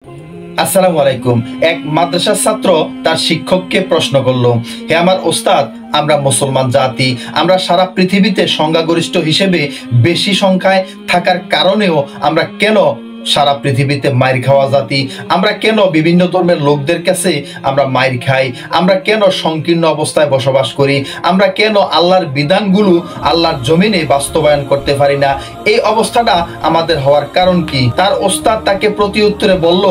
আসসালামু আলাইকুম। এক মাদ্রাসার ছাত্র তার শিক্ষককে প্রশ্ন করলো, হে আমার ওস্তাদ, আমরা মুসলমান জাতি, আমরা সারা পৃথিবীতে সংখ্যাগরিষ্ঠ হিসেবে বেশি সংখ্যায় থাকার কারণেও আমরা কেন সারা পৃথিবীতে মাইর খাওয়া জাতি? আমরা কেন বিভিন্ন ধর্মের লোকদের কাছে আমরা মাইর খাই? আমরা কেন সংকীর্ণ অবস্থায় বসবাস করি? আমরা কেন আল্লাহর বিধানগুলো আল্লাহর জমিনে বাস্তবায়ন করতে পারি না? এই অবস্থাটা আমাদের হওয়ার কারণ কি? তার ওস্তাদ তাকে প্রতি উত্তরে বলল,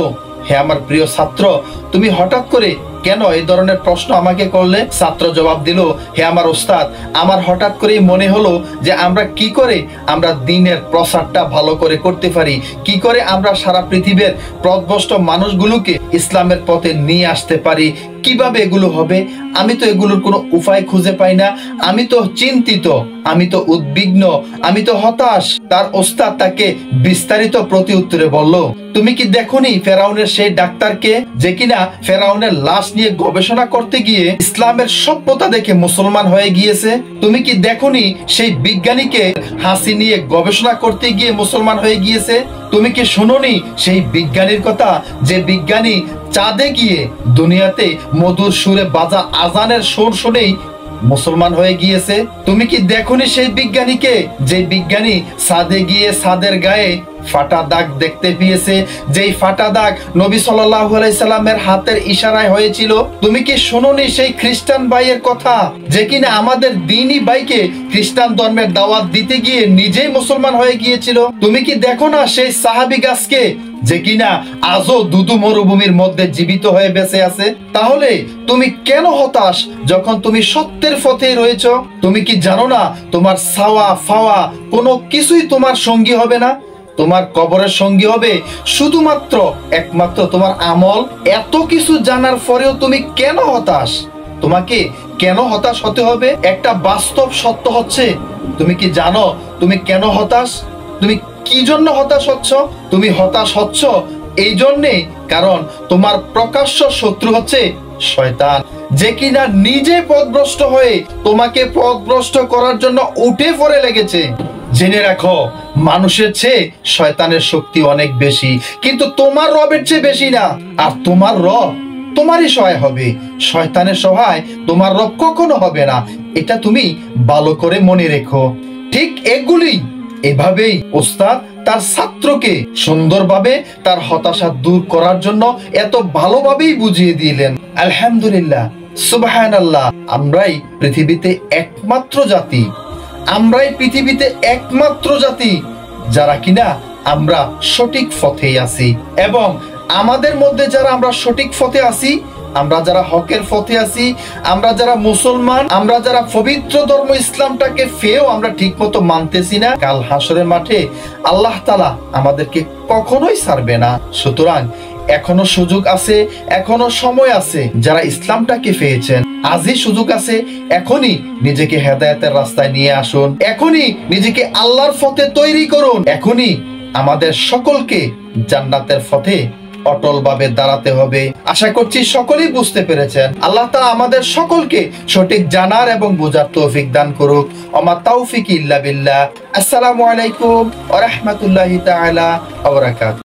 হে আমার প্রিয় ছাত্র, তুমি হঠাৎ করে কেন এই ধরনের প্রশ্ন আমাকে করলে? ছাত্র জবাব দিল, হে আমার ওস্তাদ, আমার হঠাৎ করেই মনে হলো যে আমরা কি করে আমরা দ্বীনের প্রচারটা ভালো করে করতে পারি, কি করে আমরা সারা পৃথিবীর পথভ্রষ্ট মানুষগুলোকে ইসলামের পথে নিয়ে আসতে পারি, কিভাবে এগুলো হবে? আমি তো এগুলোর কোনো উপায় খুঁজে পাই না। আমি তো চিন্তিত, আমি তো উদ্বিগ্ন, আমি তো হতাশ। তার ওস্তাদ তাকে বিস্তারিত প্রতি উত্তরে বলল, তুমি কি দেখোনি ফেরাউনের সেই ডাক্তারকে যে কিনা ফেরাউনের লাশ নিয়ে গবেষণা করতে গিয়ে ইসলামের সভ্যতা দেখে মুসলমান হয়ে গিয়েছে? তুমি কি দেখোনি সেই বিজ্ঞানীকে হাসি নিয়ে গবেষণা করতে গিয়ে মুসলমান হয়ে গিয়েছে? তুমি কি শুনোনি সেই বিজ্ঞানীর কথা যে বিজ্ঞানী চাঁদে গিয়ে দুনিয়াতে মধুর সুরে বাজা আজানের সুর শুনেই মুসলমান হয়ে গিয়েছে? তুমি কি দেখোনি সেই বিজ্ঞানীকে যে বিজ্ঞানী চাঁদে গিয়ে চাঁদের গায়ে ফাটা দাগ দেখতে পেয়েছে, যেই ফাটা দাগ নবী সাল্লাল্লাহু আলাইহি সাল্লামের হাতের ইশারায় হয়েছিল? তুমি কি শুনোনি সেই খ্রিস্টান ভাইয়ের কথা যে কিনা আমাদের দ্বীনি ভাইকে খ্রিস্টান ধর্মের দাওয়াত দিতে গিয়ে নিজেই মুসলমান হয়ে গিয়েছিল? তুমি কি দেখো না সেই সাহাবী গাছকে যে কিনা আজও দুদু মরুভূমির মধ্যে জীবিত হয়ে বেঁচে আছে? তাহলে তুমি কেন হতাশ যখন তুমি সত্যের পথে রয়েছো? তুমি কি জানো না তোমার ছাওয়া ফাওয়া কোনো কিছুই তোমার সঙ্গী হবে না? তোমার কবরের সঙ্গী হবে শুধুমাত্র একমাত্র তোমার আমল। এত কিছু জানার পরেও তুমি কেন হতাশ? তোমাকে কেন হতাশ হতে হবে? একটা বাস্তব সত্য হচ্ছে, তুমি কি জানো তুমি কেন হতাশ? তুমি কি জন্য হতাশ হচ্ছ? তুমি হতাশ হচ্ছ এই জন্যে কারণ তোমার প্রকাশ্য শত্রু হচ্ছে শয়তান, যে কিনা নিজে পথভ্রষ্ট হয়ে তোমাকে পথভ্রষ্ট করার জন্য উঠে পড়ে লেগেছে। জেনে রাখো, মানুষের চেয়ে শয়তানের শক্তি অনেক বেশি, কিন্তু তোমার রবের চেয়ে বেশি না। আর তোমার রব তোমারই সহায় হবে, শয়তানের সহায় তোমার রব কখনো হবে না। এটা তুমি ভালো করে মনে রেখো। ঠিক এভাবেই ওস্তাদ তার ছাত্রকে সুন্দরভাবে তার হতাশা দূর করার জন্য এত ভালোভাবেই বুঝিয়ে দিলেন। আলহামদুলিল্লাহ, সুবহানাল্লাহ, আমরাই পৃথিবীতে একমাত্র জাতি, আমরাই পৃথিবীতে একমাত্র জাতি যারা কিনা আমরা সঠিক পথে আছি। এবং আমাদের মধ্যে যারা আমরা সঠিক পথে আছি, আমরা যারা হকের পথে আছি, আমরা যারা মুসলমান, আমরা যারা পবিত্র ধর্ম ইসলামটাকে ফেও আমরা ঠিক মতো মানতেছি না, কাল হাসরের মাঠে আল্লাহ তাআলা আমাদেরকে কখনোই ছাড়বে না। সুতরাং এখনো সুযোগ আছে, এখনো সময় আছে। যারা ইসলামটাকে পেয়েছেন, আজই সুযোগ আছে। এখনই নিজেকে হেদায়েতের রাস্তায় নিয়ে আসুন, এখনই নিজেকে আল্লাহর পথে তৈরি করুন, এখনই আমাদের সকলকে জান্নাতের পথে অটলভাবে দাঁড়াতে হবে। আশা করছি সকলেই বুঝতে পেরেছেন। আল্লাহ তাআলা আমাদের সকলকে সঠিক জানার এবং বোঝার তৌফিক দান করুক। ওমা তাওফিক ইল্লা বিল্লাহ। আসসালামু আলাইকুম ওয়া রাহমাতুল্লাহি তাআলা ওয়া বারাকাতুহু।